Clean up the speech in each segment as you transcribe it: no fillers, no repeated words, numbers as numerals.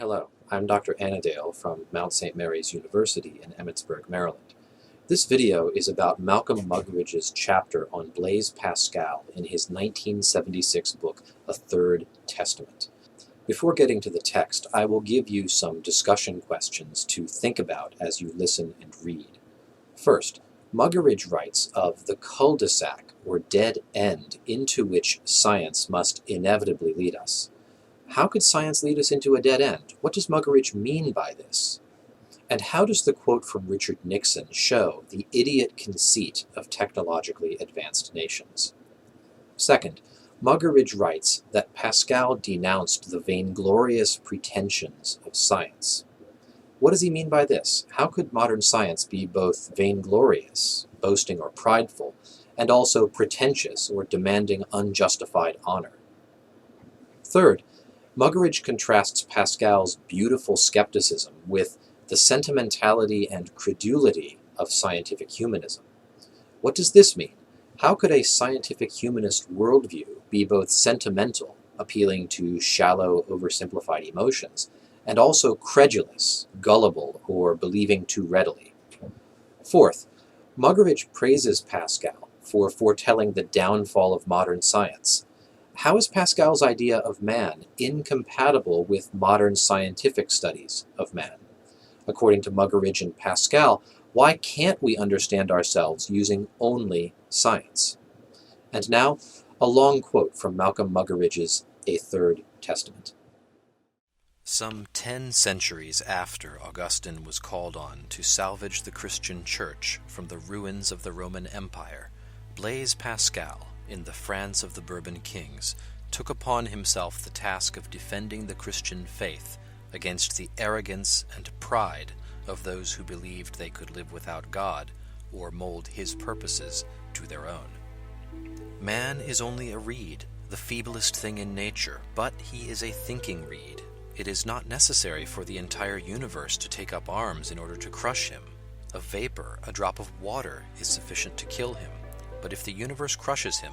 Hello, I'm Dr. Annadale from Mount St. Mary's University in Emmitsburg, Maryland. This video is about Malcolm Muggeridge's chapter on Blaise Pascal in his 1976 book, A Third Testament. Before getting to the text, I will give you some discussion questions to think about as you listen and read. First, Muggeridge writes of the cul-de-sac, or dead end, into which science must inevitably lead us. How could science lead us into a dead end? What does Muggeridge mean by this? And how does the quote from Richard Nixon show the idiot conceit of technologically advanced nations? Second, Muggeridge writes that Pascal denounced the vainglorious pretensions of science. What does he mean by this? How could modern science be both vainglorious, boasting or prideful, and also pretentious or demanding unjustified honor? Third, Muggeridge contrasts Pascal's beautiful skepticism with the sentimentality and credulity of scientific humanism. What does this mean? How could a scientific humanist worldview be both sentimental, appealing to shallow, oversimplified emotions, and also credulous, gullible, or believing too readily? Fourth, Muggeridge praises Pascal for foretelling the downfall of modern science. How is Pascal's idea of man incompatible with modern scientific studies of man? According to Muggeridge and Pascal, why can't we understand ourselves using only science? And now, a long quote from Malcolm Muggeridge's A Third Testament. Some 10 centuries after Augustine was called on to salvage the Christian Church from the ruins of the Roman Empire, Blaise Pascal, in the France of the Bourbon kings, took upon himself the task of defending the Christian faith against the arrogance and pride of those who believed they could live without God or mold his purposes to their own. Man is only a reed, the feeblest thing in nature, but he is a thinking reed. It is not necessary for the entire universe to take up arms in order to crush him. A vapor, a drop of water, is sufficient to kill him. But if the universe crushes him,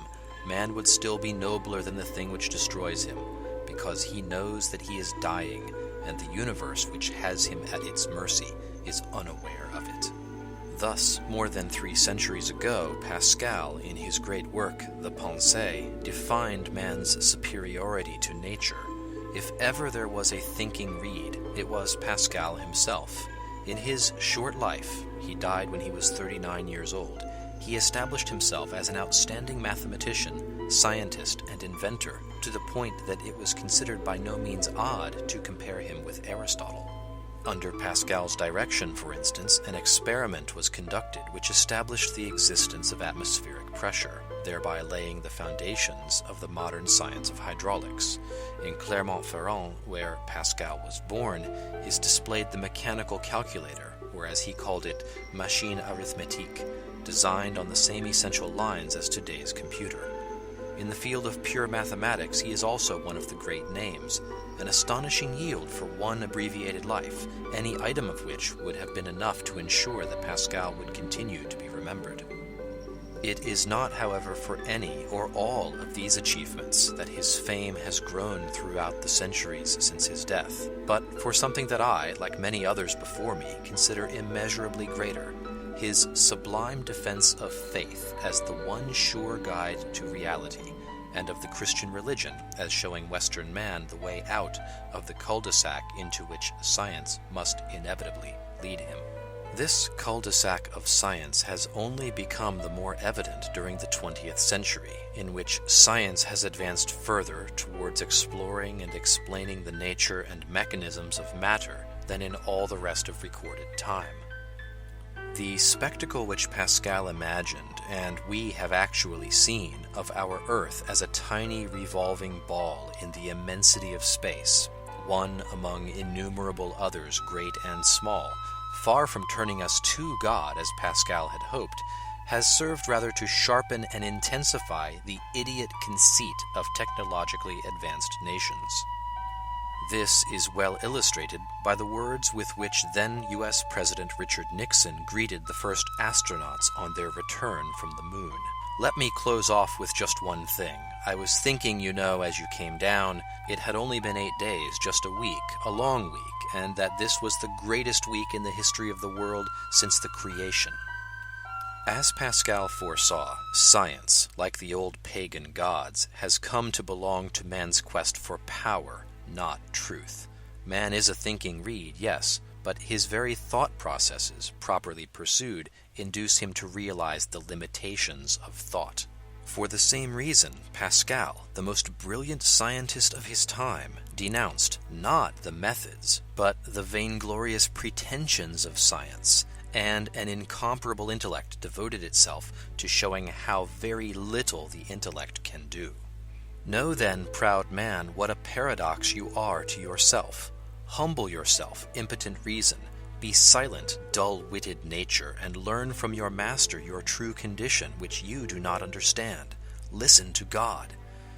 man would still be nobler than the thing which destroys him, because he knows that he is dying, and the universe which has him at its mercy is unaware of it. Thus, more than 3 centuries ago, Pascal, in his great work, the Conceit, defined man's superiority to nature. If ever there was a thinking reed, it was Pascal himself. In his short life, he died when he was 39 years old, he established himself as an outstanding mathematician, scientist, and inventor, to the point that it was considered by no means odd to compare him with Aristotle. Under Pascal's direction, for instance, an experiment was conducted which established the existence of atmospheric pressure, thereby laying the foundations of the modern science of hydraulics. In Clermont-Ferrand, where Pascal was born, is displayed the mechanical calculator, or as he called it, machine arithmétique, designed on the same essential lines as today's computer. In the field of pure mathematics, he is also one of the great names, an astonishing yield for one abbreviated life, any item of which would have been enough to ensure that Pascal would continue to be remembered. It is not, however, for any or all of these achievements that his fame has grown throughout the centuries since his death, but for something that I, like many others before me, consider immeasurably greater: his sublime defense of faith as the one sure guide to reality, and of the Christian religion as showing Western man the way out of the cul-de-sac into which science must inevitably lead him. This cul-de-sac of science has only become the more evident during the 20th century, in which science has advanced further towards exploring and explaining the nature and mechanisms of matter than in all the rest of recorded time. The spectacle which Pascal imagined, and we have actually seen, of our Earth as a tiny revolving ball in the immensity of space, one among innumerable others great and small, far from turning us to God as Pascal had hoped, has served rather to sharpen and intensify the idiot conceit of technologically advanced nations. This is well illustrated by the words with which then U.S. President Richard Nixon greeted the first astronauts on their return from the moon. Let me close off with just one thing. I was thinking, as you came down, it had only been 8 days, just a week, a long week, and that this was the greatest week in the history of the world since the creation. As Pascal foresaw, science, like the old pagan gods, has come to belong to man's quest for power, not truth. Man is a thinking reed, yes, but his very thought processes, properly pursued, induce him to realize the limitations of thought. For the same reason, Pascal, the most brilliant scientist of his time, denounced not the methods, but the vainglorious pretensions of science, and an incomparable intellect devoted itself to showing how very little the intellect can do. Know then, proud man, what a paradox you are to yourself. Humble yourself, impotent reason. Be silent, dull-witted nature, and learn from your master your true condition, which you do not understand. Listen to God.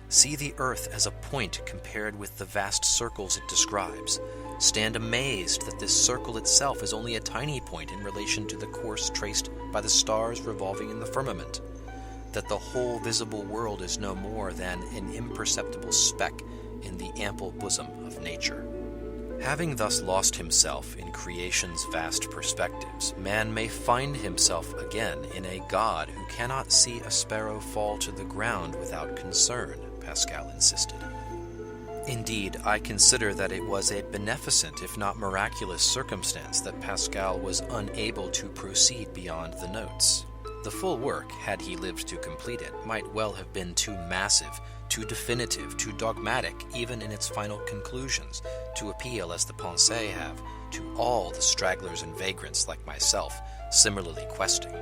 See the earth as a point compared with the vast circles it describes. Stand amazed that this circle itself is only a tiny point in relation to the course traced by the stars revolving in the firmament. That the whole visible world is no more than an imperceptible speck in the ample bosom of nature. Having thus lost himself in creation's vast perspectives, man may find himself again in a God who cannot see a sparrow fall to the ground without concern, Pascal insisted. Indeed, I consider that it was a beneficent, if not miraculous, circumstance that Pascal was unable to proceed beyond the notes. The full work, had he lived to complete it, might well have been too massive, too definitive, too dogmatic, even in its final conclusions, to appeal, as the pensées have, to all the stragglers and vagrants like myself, similarly questing.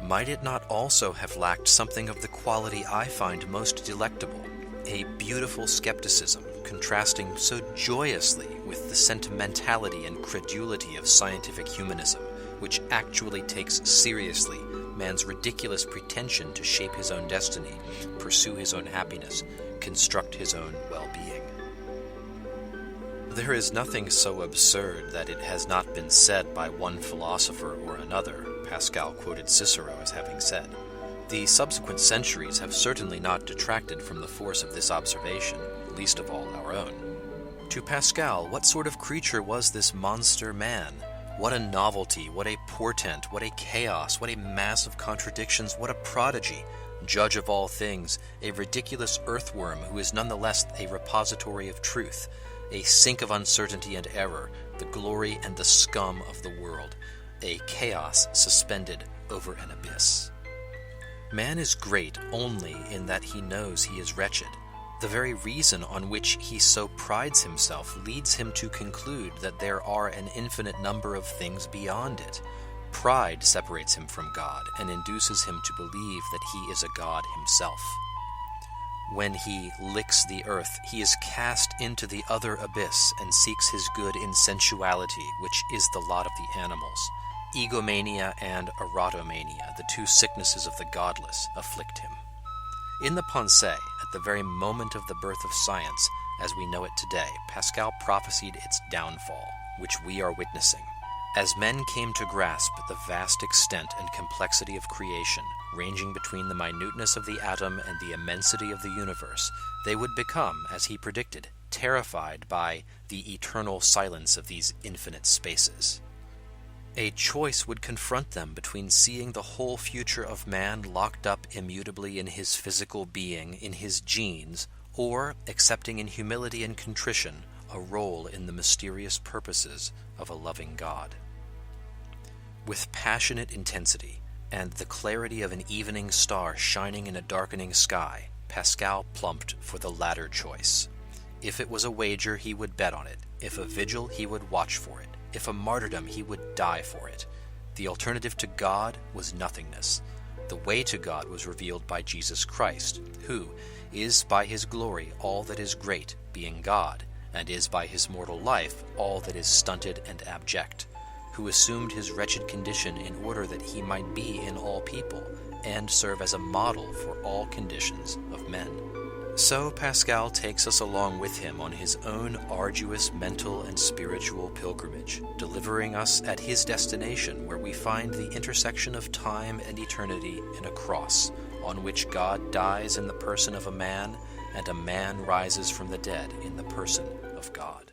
Might it not also have lacked something of the quality I find most delectable, a beautiful skepticism, contrasting so joyously with the sentimentality and credulity of scientific humanism, which actually takes seriously man's ridiculous pretension to shape his own destiny, pursue his own happiness, construct his own well-being? There is nothing so absurd that it has not been said by one philosopher or another. Pascal quoted Cicero as having said. The subsequent centuries have certainly not detracted from the force of this observation, least of all our own. To Pascal, what sort of creature was this monster man? What a novelty, what a portent, what a chaos, what a mass of contradictions, what a prodigy, judge of all things, a ridiculous earthworm who is nonetheless a repository of truth, a sink of uncertainty and error, the glory and the scum of the world, a chaos suspended over an abyss. Man is great only in that he knows he is wretched. The very reason on which he so prides himself leads him to conclude that there are an infinite number of things beyond it. Pride separates him from God and induces him to believe that he is a god himself. When he licks the earth, he is cast into the other abyss and seeks his good in sensuality, which is the lot of the animals. Egomania and erotomania, the two sicknesses of the godless, afflict him. In the Pensées, at the very moment of the birth of science, as we know it today, Pascal prophesied its downfall, which we are witnessing. As men came to grasp the vast extent and complexity of creation, ranging between the minuteness of the atom and the immensity of the universe, they would become, as he predicted, terrified by the eternal silence of these infinite spaces. A choice would confront them between seeing the whole future of man locked up immutably in his physical being, in his genes, or accepting in humility and contrition a role in the mysterious purposes of a loving God. With passionate intensity and the clarity of an evening star shining in a darkening sky, Pascal plumped for the latter choice. If it was a wager, he would bet on it. If a vigil, he would watch for it. If a martyrdom, he would die for it. The alternative to God was nothingness. The way to God was revealed by Jesus Christ, who is by his glory all that is great, being God, and is by his mortal life all that is stunted and abject, who assumed his wretched condition in order that he might be in all people, and serve as a model for all conditions of men. So Pascal takes us along with him on his own arduous mental and spiritual pilgrimage, delivering us at his destination where we find the intersection of time and eternity in a cross, on which God dies in the person of a man, and a man rises from the dead in the person of God.